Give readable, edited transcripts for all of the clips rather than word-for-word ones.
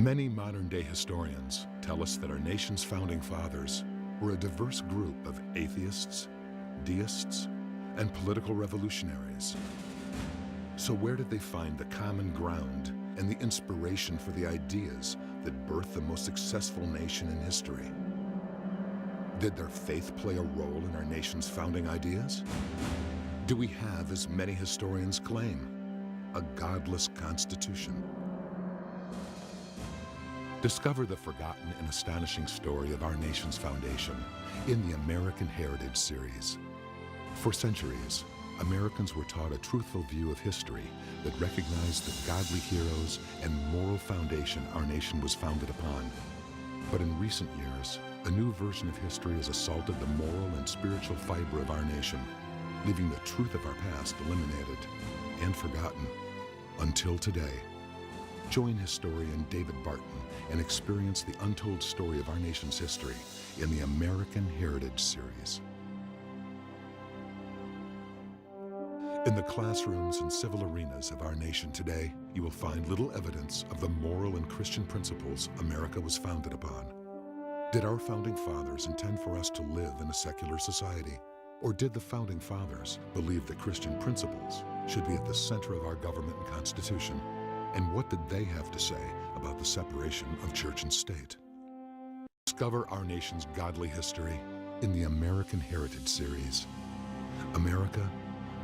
Many modern-day historians tell us that our nation's founding fathers were a diverse group of atheists, deists, and political revolutionaries. So where did they find the common ground and the inspiration for the ideas that birthed the most successful nation in history? Did their faith play a role in our nation's founding ideas? Do we have, as many historians claim, a godless constitution? Discover the forgotten and astonishing story of our nation's foundation in the American Heritage series. For centuries, Americans were taught a truthful view of history that recognized the godly heroes and moral foundation our nation was founded upon. But in recent years, a new version of history has assaulted the moral and spiritual fiber of our nation, leaving the truth of our past eliminated and forgotten until today. Join historian David Barton and experience the untold story of our nation's history in the American Heritage series. In the classrooms and civil arenas of our nation today, you will find little evidence of the moral and Christian principles America was founded upon. Did our founding fathers intend for us to live in a secular society? Or did the founding fathers believe that Christian principles should be at the center of our government and constitution? And what did they have to say about the separation of church and state? Discover our nation's godly history in the American Heritage series. America,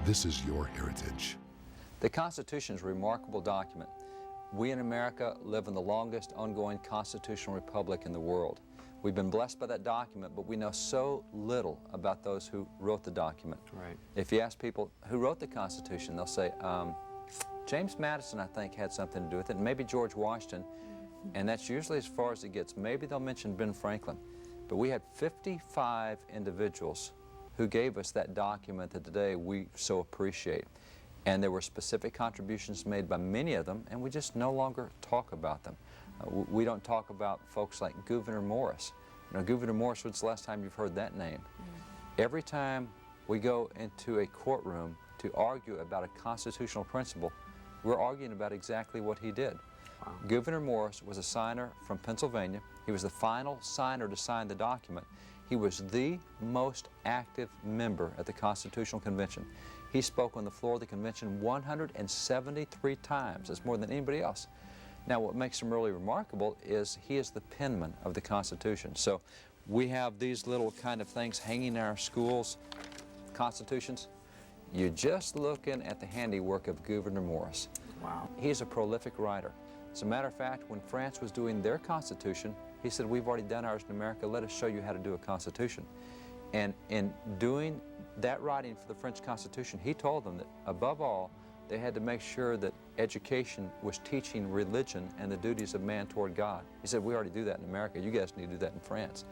this is your heritage. The Constitution is a remarkable document. We in America live in the longest ongoing constitutional republic in the world. We've been blessed by that document, but we know so little about those who wrote the document. Right. If you ask people who wrote the Constitution, they'll say, James Madison, I think, had something to do with it, and maybe George Washington, and that's usually as far as it gets. Maybe they'll mention Ben Franklin. But we had 55 individuals who gave us that document that today we so appreciate. And there were specific contributions made by many of them, and we just no longer talk about them. We don't talk about folks like Gouverneur Morris. You know, Gouverneur Morris, when's the last time you've heard that name? Every time we go into a courtroom to argue about a constitutional principle, we're arguing about exactly what he did. Wow. Gouverneur Morris was a signer from Pennsylvania. He was the final signer to sign the document. He was the most active member at the Constitutional Convention. He spoke on the floor of the convention 173 times. That's more than anybody else. Now, what makes him really remarkable is he is the penman of the Constitution. So we have these little kind of things hanging in our schools, constitutions. You're just looking at the handiwork of Gouverneur Morris. Wow. He's a prolific writer. As a matter of fact, when France was doing their constitution, he said, we've already done ours in America, let us show you how to do a constitution. And in doing that writing for the French Constitution, he told them that above all, they had to make sure that education was teaching religion and the duties of man toward God. He said, we already do that in America, you guys need to do that in France.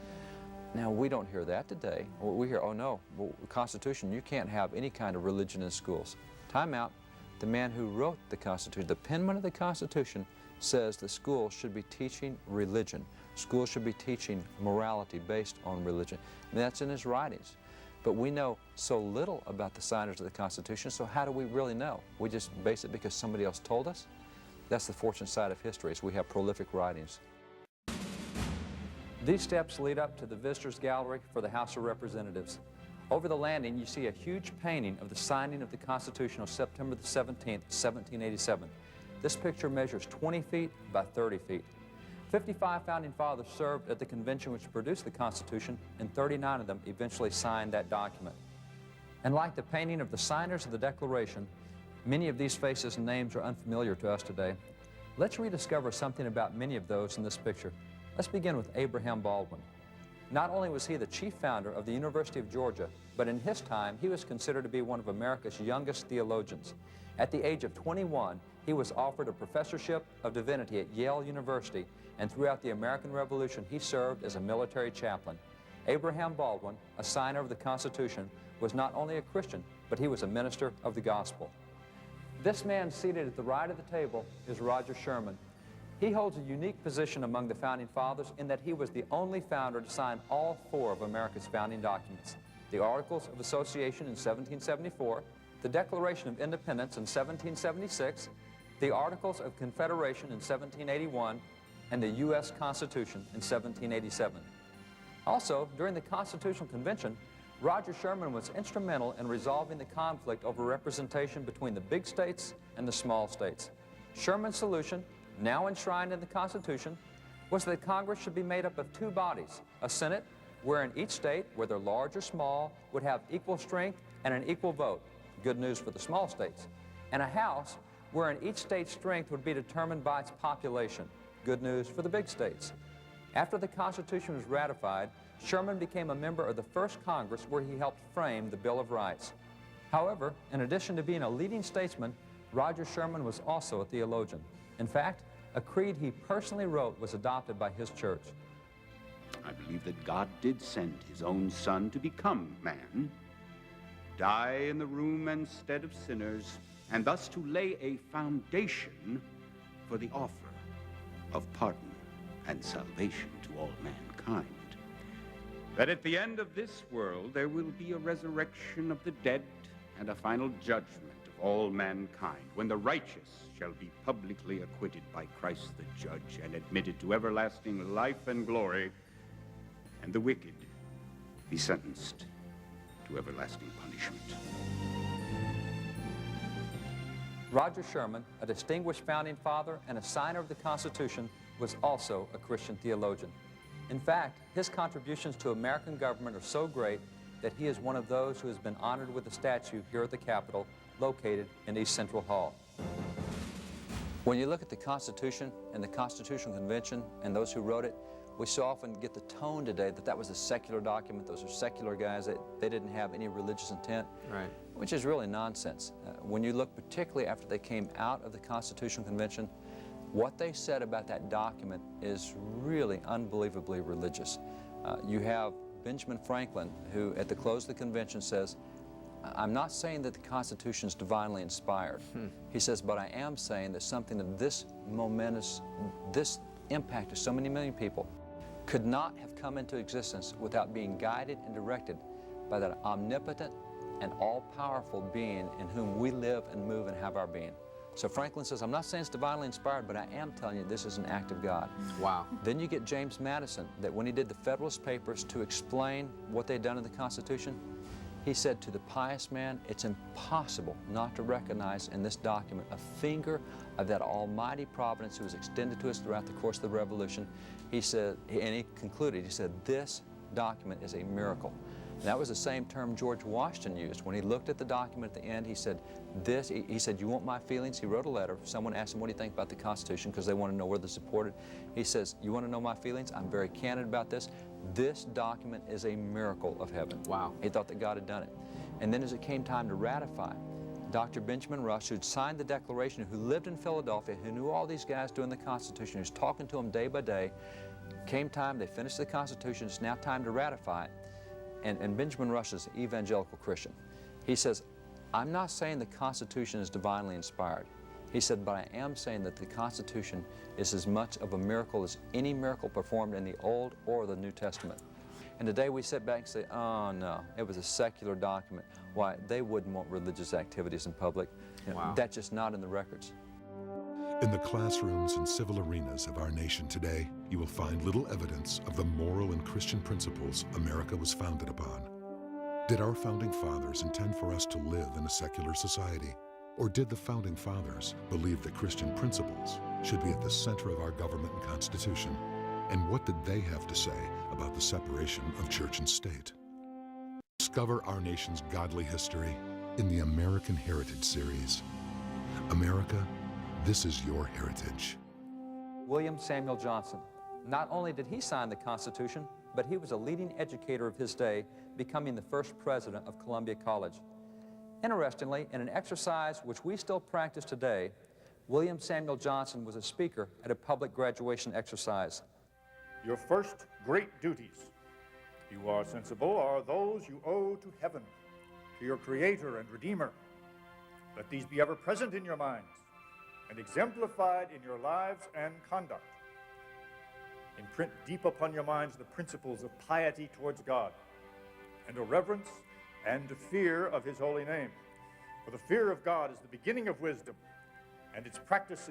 Now, we don't hear that today. We hear, oh no, well, the Constitution, you can't have any kind of religion in schools. Time out. The man who wrote the Constitution, the penman of the Constitution, says the schools should be teaching religion. Schools should be teaching morality based on religion. And that's in his writings. But we know so little about the signers of the Constitution, so how do we really know? We just base it because somebody else told us? That's the fortunate side of history, is we have prolific writings. These steps lead up to the Visitors Gallery for the House of Representatives. Over the landing, you see a huge painting of the signing of the Constitution on September the 17th, 1787. This picture measures 20 feet by 30 feet. 55 founding fathers served at the convention which produced the Constitution, and 39 of them eventually signed that document. And like the painting of the signers of the Declaration, many of these faces and names are unfamiliar to us today. Let's rediscover something about many of those in this picture. Let's begin with Abraham Baldwin. Not only was he the chief founder of the University of Georgia, but in his time, he was considered to be one of America's youngest theologians. At the age of 21, he was offered a professorship of divinity at Yale University, and throughout the American Revolution, he served as a military chaplain. Abraham Baldwin, a signer of the Constitution, was not only a Christian, but he was a minister of the gospel. This man seated at the right of the table is Roger Sherman. He holds a unique position among the Founding Fathers in that he was the only founder to sign all 4 of America's founding documents: the Articles of Association in 1774, the Declaration of Independence in 1776, the Articles of Confederation in 1781, and the U.S. Constitution in 1787. Also, during the Constitutional Convention, Roger Sherman was instrumental in resolving the conflict over representation between the big states and the small states. Sherman's solution, now enshrined in the Constitution, was that Congress should be made up of two bodies, a Senate, wherein each state, whether large or small, would have equal strength and an equal vote, good news for the small states, and a House, wherein each state's strength would be determined by its population, good news for the big states. After the Constitution was ratified, Sherman became a member of the first Congress where he helped frame the Bill of Rights. However, in addition to being a leading statesman, Roger Sherman was also a theologian. In fact, a creed he personally wrote was adopted by his church. I believe that God did send his own Son to become man, die in the room instead of sinners, and thus to lay a foundation for the offer of pardon and salvation to all mankind. That at the end of this world there will be a resurrection of the dead and a final judgment of all mankind, when the righteous shall be publicly acquitted by Christ the judge and admitted to everlasting life and glory, and the wicked be sentenced to everlasting punishment. Roger Sherman, a distinguished founding father and a signer of the Constitution, was also a Christian theologian. In fact, his contributions to American government are so great that he is one of those who has been honored with a statue here at the Capitol, located in East Central Hall. When you look at the Constitution and the Constitutional Convention and those who wrote it, we so often get the tone today that that was a secular document. Those are secular guys. They didn't have any religious intent, right, which is really nonsense. When you look particularly after they came out of the Constitutional Convention, what they said about that document is really unbelievably religious. You have Benjamin Franklin, who at the close of the convention says, I'm not saying that the Constitution is divinely inspired. He says, but I am saying that something of this momentous, this impact to so many million people could not have come into existence without being guided and directed by that omnipotent and all-powerful being in whom we live and move and have our being. So Franklin says, I'm not saying it's divinely inspired, but I am telling you this is an act of God. Wow. Then you get James Madison, that when he did the Federalist Papers to explain what they'd done in the Constitution, he said to the pious man, it's impossible not to recognize in this document a finger of that almighty providence who was extended to us throughout the course of the Revolution. He said, and he concluded, he said, this document is a miracle. And that was the same term George Washington used. When he looked at the document at the end, he said, he said, you want my feelings? He wrote a letter. Someone asked him, what do you think about the Constitution? Because they want to know whether to support it. He says, you want to know my feelings? I'm very candid about this. This document is a miracle of heaven. Wow. He thought that God had done it. And then as it came time to ratify, Dr. Benjamin Rush, who'd signed the Declaration, who lived in Philadelphia, who knew all these guys doing the Constitution, who's talking to them day by day, came time, they finished the Constitution, it's now time to ratify it. And Benjamin Rush is an evangelical Christian. He says, I'm not saying the Constitution is divinely inspired. He said, but I am saying that the Constitution is as much of a miracle as any miracle performed in the Old or the New Testament. And today we sit back and say, oh no, it was a secular document. Why, they wouldn't want religious activities in public. You know, wow. That's just not in the records. In the classrooms and civil arenas of our nation today, you will find little evidence of the moral and Christian principles America was founded upon. Did our founding fathers intend for us to live in a secular society? Or did the founding fathers believe that Christian principles should be at the center of our government and Constitution? And what did they have to say about the separation of church and state? Discover our nation's godly history in the American Heritage Series. America, this is your heritage. William Samuel Johnson. Not only did he sign the Constitution, but he was a leading educator of his day, becoming the first president of Columbia College. Interestingly, in an exercise which we still practice today, William Samuel Johnson was a speaker at a public graduation exercise. Your first great duties, you are sensible, are those you owe to heaven, to your Creator and Redeemer. Let these be ever present in your minds and exemplified in your lives and conduct. Imprint deep upon your minds the principles of piety towards God and a reverence and a fear of His holy name. For the fear of God is the beginning of wisdom, and its practice is